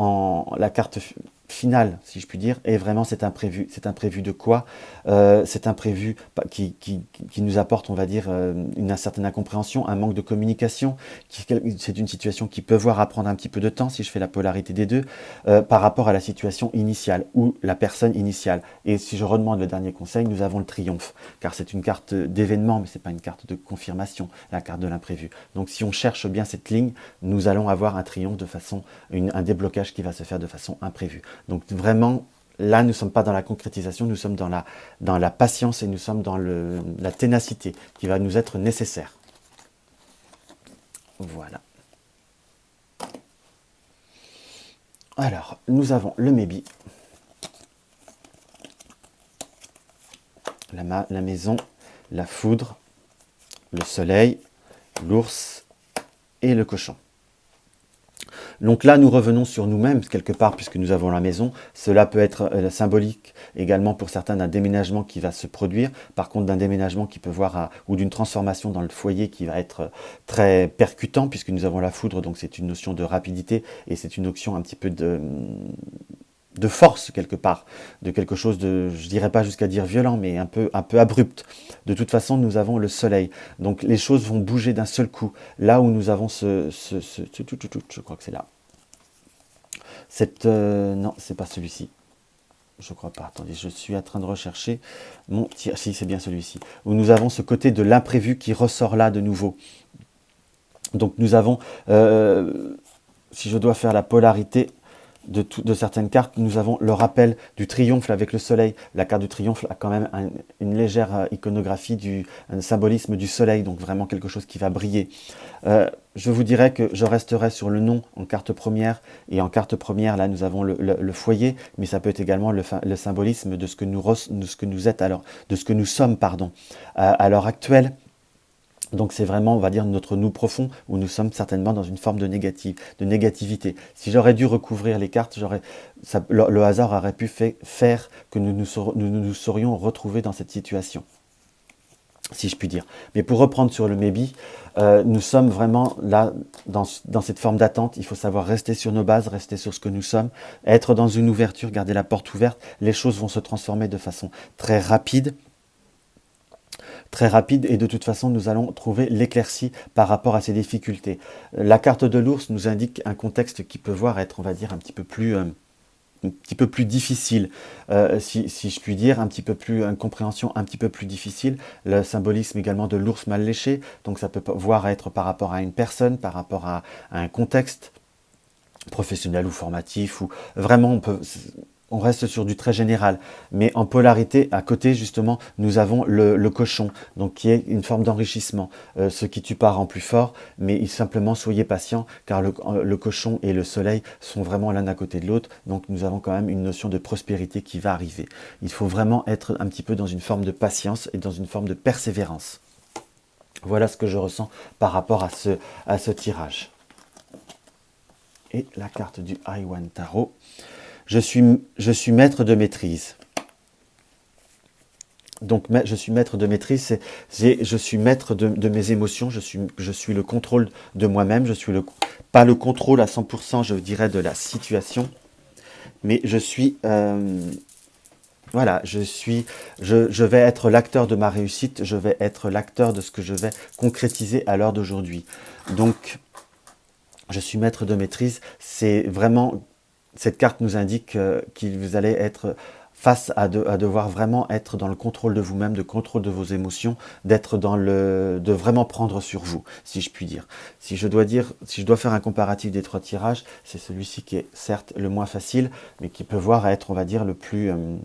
[SPEAKER 1] la carte finale, si je puis dire, et vraiment c'est imprévu. C'est imprévu de quoi? C'est imprévu qui nous apporte, on va dire, une certaine incompréhension, un manque de communication. C'est une situation qui peut voir à prendre un petit peu de temps, si je fais la polarité des deux, par rapport à la situation initiale, ou la personne initiale. Et si je redemande le dernier conseil, nous avons le triomphe, car c'est une carte d'événement, mais ce n'est pas une carte de confirmation, la carte de l'imprévu. Donc si on cherche bien cette ligne, nous allons avoir un triomphe un déblocage qui va se faire de façon imprévue. Donc vraiment, là, nous ne sommes pas dans la concrétisation, nous sommes dans la patience et nous sommes dans la ténacité qui va nous être nécessaire. Voilà. Alors, nous avons le maybe. La maison, la foudre, le soleil, l'ours et le cochon. Donc là, nous revenons sur nous-mêmes quelque part puisque nous avons la maison. Cela peut être symbolique également pour certains d'un déménagement qui va se produire. Par contre, d'un déménagement qui peut voir ou d'une transformation dans le foyer qui va être très percutant puisque nous avons la foudre. Donc c'est une notion de rapidité et c'est une notion un petit peu de force quelque part, de quelque chose de, je dirais pas jusqu'à dire violent, mais un peu abrupt. De toute façon, nous avons le soleil. Donc les choses vont bouger d'un seul coup. Là où nous avons je crois que c'est là. Non, c'est pas celui-ci. Je crois pas. Attendez, je suis en train de rechercher mon tir. Si, c'est bien celui-ci. Où nous avons ce côté de l'imprévu qui ressort là de nouveau. Donc nous avons, si je dois faire la polarité de certaines cartes, nous avons le rappel du triomphe avec le soleil. La carte du triomphe a quand même une légère iconographie, un symbolisme du soleil, donc vraiment quelque chose qui va briller. Je vous dirais que je resterai sur le nom en carte première, et en carte première, là, nous avons le foyer, mais ça peut être également le symbolisme de ce que de ce que nous sommes, pardon, à l'heure actuelle. Donc c'est vraiment, on va dire, notre nous profond, où nous sommes certainement dans une forme de négativité. Si j'aurais dû recouvrir les cartes, le hasard aurait pu faire que nous nous serions retrouvés dans cette situation, si je puis dire. Mais pour reprendre sur le maybe, nous sommes vraiment là, dans cette forme d'attente. Il faut savoir rester sur nos bases, rester sur ce que nous sommes, être dans une ouverture, garder la porte ouverte. Les choses vont se transformer de façon très rapide, et de toute façon nous allons trouver l'éclaircie par rapport à ces difficultés. La carte de l'ours nous indique un contexte qui peut voir être, on va dire, un petit peu plus difficile, si je puis dire, une compréhension un petit peu plus difficile. Le symbolisme également de l'ours mal léché, donc ça peut voir être par rapport à une personne, par rapport à un contexte. professionnel ou formatif, ou vraiment on reste sur du très général. Mais en polarité, à côté justement, nous avons le cochon, donc qui est une forme d'enrichissement. Ce qui tue pas rend plus fort, mais simplement soyez patient, car le cochon et le soleil sont vraiment l'un à côté de l'autre, donc nous avons quand même une notion de prospérité qui va arriver. Il faut vraiment être un petit peu dans une forme de patience et dans une forme de persévérance. Voilà ce que je ressens par rapport à ce tirage. Et la carte du Iwan Tarot. Je suis maître de maîtrise. Donc, je suis maître de maîtrise, je suis maître de mes émotions, je suis le contrôle de moi-même, je suis pas le contrôle à 100%, je dirais, de la situation, mais je suis, voilà, je vais être l'acteur de ma réussite, je vais être l'acteur de ce que je vais concrétiser à l'heure d'aujourd'hui. Donc, je suis maître de maîtrise, c'est vraiment, cette carte nous indique que vous allez être face à devoir vraiment être dans le contrôle de vous-même, de contrôle de vos émotions, de vraiment prendre sur vous, si je puis dire. Si je dois faire un comparatif des 3 tirages, c'est celui-ci qui est certes le moins facile, mais qui peut voir être, on va dire, le plus... on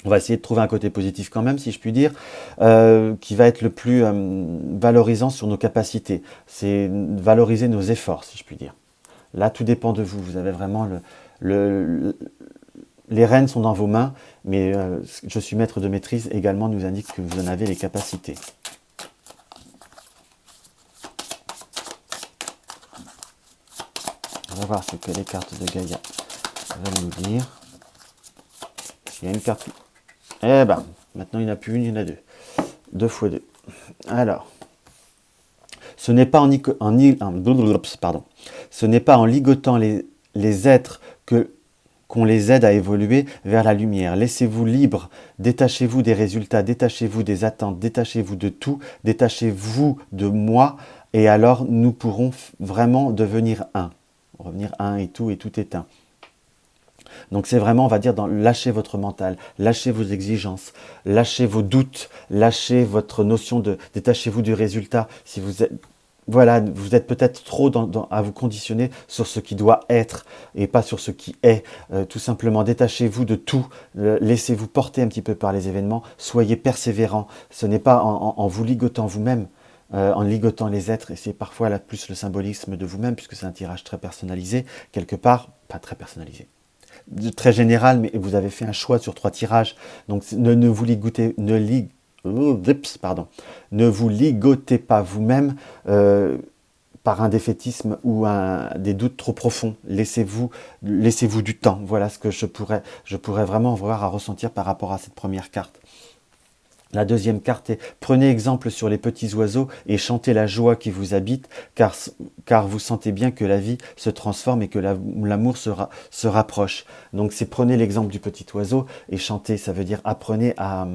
[SPEAKER 1] va essayer de trouver un côté positif quand même, si je puis dire, qui va être le plus valorisant sur nos capacités. C'est valoriser nos efforts, si je puis dire. Là, tout dépend de vous. Vous avez vraiment les rênes sont dans vos mains, mais je suis maître de maîtrise également nous indique que vous en avez les capacités. On va voir ce que les cartes de Gaïa veulent nous dire. Il y a une carte. Eh ben, maintenant il n'y en a plus une, il y en a deux. 2 fois 2. Alors, ce n'est pas ce n'est pas en ligotant les êtres qu'on les aide à évoluer vers la lumière. Laissez-vous libre, détachez-vous des résultats, détachez-vous des attentes, détachez-vous de tout, détachez-vous de moi, et alors nous pourrons vraiment devenir un. Revenir un et tout est un. Donc c'est vraiment, on va dire, lâchez votre mental, lâchez vos exigences, lâchez vos doutes, lâchez votre notion détachez-vous du résultat. Si vous êtes, voilà, vous êtes peut-être trop à vous conditionner sur ce qui doit être et pas sur ce qui est. Tout simplement, détachez-vous de tout, laissez-vous porter un petit peu par les événements, soyez persévérant. Ce n'est pas en vous ligotant vous-même, en ligotant les êtres, et c'est parfois là plus le symbolisme de vous-même, puisque c'est un tirage très personnalisé, quelque part, pas très personnalisé, très général, mais vous avez fait un choix sur 3 tirages, donc ne vous ligotez, ne vous ligotez pas vous-même par un défaitisme ou des doutes trop profonds. Laissez-vous du temps. Voilà ce que je pourrais vraiment avoir à ressentir par rapport à cette première carte. La deuxième carte est « Prenez exemple sur les petits oiseaux et chantez la joie qui vous habite, car vous sentez bien que la vie se transforme et que l'amour se rapproche. » Donc c'est prenez l'exemple du petit oiseau et chantez, ça veut dire apprenez à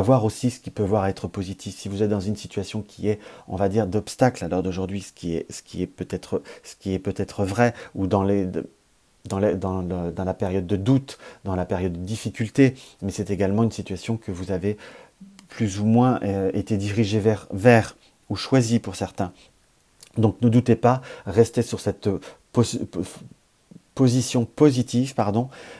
[SPEAKER 1] voir aussi ce qui peut voir être positif. Si vous êtes dans une situation qui est, on va dire, d'obstacle à l'heure d'aujourd'hui, ce qui est peut-être vrai, ou dans la période de doute, dans la période de difficulté, mais c'est également une situation que vous avez plus ou moins été dirigé vers ou choisi pour certains. Donc ne doutez pas, restez sur cette position positive,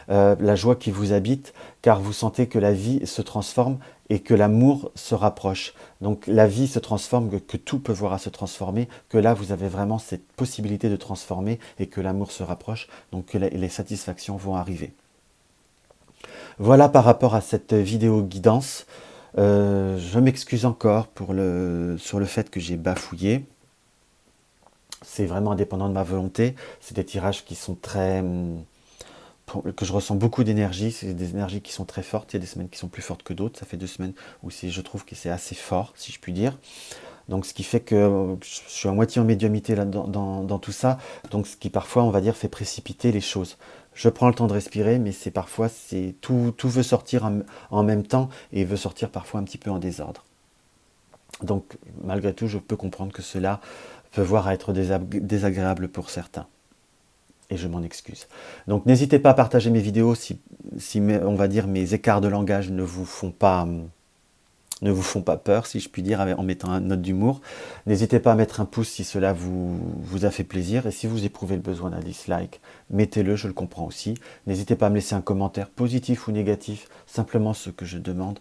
[SPEAKER 1] la joie qui vous habite, car vous sentez que la vie se transforme et que l'amour se rapproche. Donc la vie se transforme, que tout peut voir à se transformer, que là vous avez vraiment cette possibilité de transformer et que l'amour se rapproche, donc que les satisfactions vont arriver. Voilà par rapport à cette vidéo guidance. Je m'excuse encore sur le fait que j'ai bafouillé. C'est vraiment indépendant de ma volonté. C'est des tirages qui sont que je ressens beaucoup d'énergie. C'est des énergies qui sont très fortes. Il y a des semaines qui sont plus fortes que d'autres. Ça fait 2 semaines où je trouve que c'est assez fort, si je puis dire. Donc ce qui fait que je suis à moitié en médiumnité là, dans tout ça. Donc ce qui parfois, on va dire, fait précipiter les choses. Je prends le temps de respirer, mais parfois tout veut sortir en même temps et veut sortir parfois un petit peu en désordre. Donc malgré tout, je peux comprendre que cela peut voir à être désagréable pour certains. Et je m'en excuse. Donc n'hésitez pas à partager mes vidéos si on va dire mes écarts de langage ne vous font pas ne vous font pas peur, si je puis dire, en mettant une note d'humour. N'hésitez pas à mettre un pouce si cela vous a fait plaisir. Et si vous éprouvez le besoin d'un dislike, mettez-le, je le comprends aussi. N'hésitez pas à me laisser un commentaire positif ou négatif. Simplement, ce que je demande,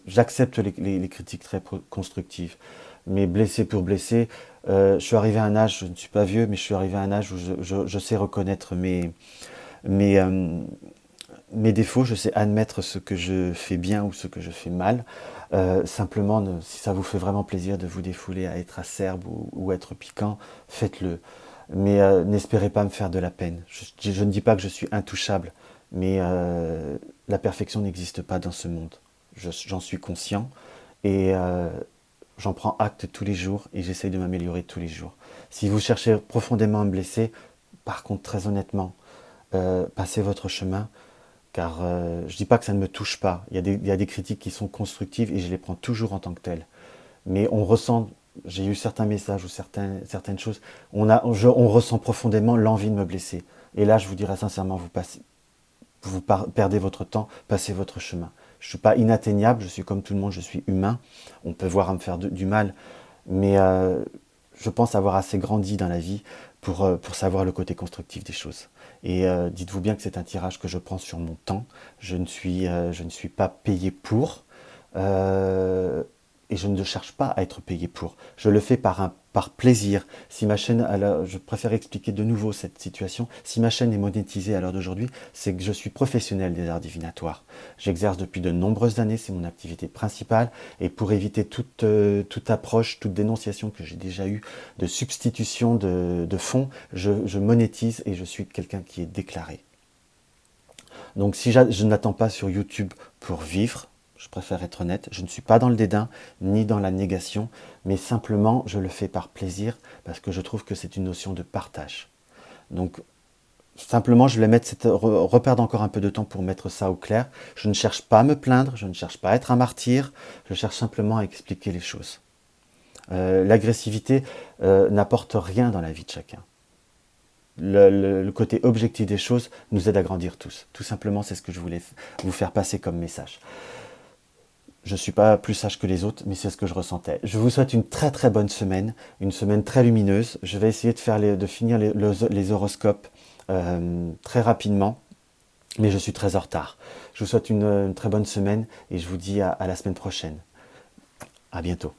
[SPEAKER 1] j'accepte les critiques très constructives. Mais blessé pour blessé, je suis arrivé à un âge, je ne suis pas vieux, mais je suis arrivé à un âge où je sais reconnaître mes, euh, mes défauts, je sais admettre ce que je fais bien ou ce que je fais mal. Simplement, si ça vous fait vraiment plaisir de vous défouler à être acerbe ou être piquant, faites-le. Mais n'espérez pas me faire de la peine. Je ne dis pas que je suis intouchable, mais la perfection n'existe pas dans ce monde. J'en suis conscient et j'en prends acte tous les jours et j'essaye de m'améliorer tous les jours. Si vous cherchez profondément à me blesser, par contre, très honnêtement, passez votre chemin, car je ne dis pas que ça ne me touche pas. Il y a des critiques qui sont constructives et je les prends toujours en tant que telles. Mais on ressent, j'ai eu certains messages ou certaines choses, on ressent profondément l'envie de me blesser. Et là, je vous dirais sincèrement, perdez votre temps, passez votre chemin. Je ne suis pas inatteignable, je suis comme tout le monde, je suis humain. On peut voir à me faire du mal, mais je pense avoir assez grandi dans la vie pour savoir le côté constructif des choses. Et dites-vous bien que c'est un tirage que je prends sur mon temps. Je ne suis pas payé pour. Euh, et je ne cherche pas à être payé pour. Je le fais par plaisir. Si ma chaîne, je préfère expliquer de nouveau cette situation. Si ma chaîne est monétisée à l'heure d'aujourd'hui, c'est que je suis professionnel des arts divinatoires. J'exerce depuis de nombreuses années, c'est mon activité principale. Et pour éviter toute approche, toute dénonciation que j'ai déjà eue de substitution de fonds, je monétise et je suis quelqu'un qui est déclaré. Donc si je n'attends pas sur YouTube pour vivre, je préfère être honnête, je ne suis pas dans le dédain ni dans la négation, mais simplement je le fais par plaisir parce que je trouve que c'est une notion de partage. Donc simplement je voulais reperdre encore un peu de temps pour mettre ça au clair. Je ne cherche pas à me plaindre, je ne cherche pas à être un martyr, je cherche simplement à expliquer les choses. L'agressivité n'apporte rien dans la vie de chacun. Le côté objectif des choses nous aide à grandir tous. Tout simplement, c'est ce que je voulais vous faire passer comme message. Je ne suis pas plus sage que les autres, mais c'est ce que je ressentais. Je vous souhaite une très très bonne semaine, une semaine très lumineuse. Je vais essayer de finir les horoscopes très rapidement, mais je suis très en retard. Je vous souhaite une très bonne semaine et je vous dis à la semaine prochaine. À bientôt.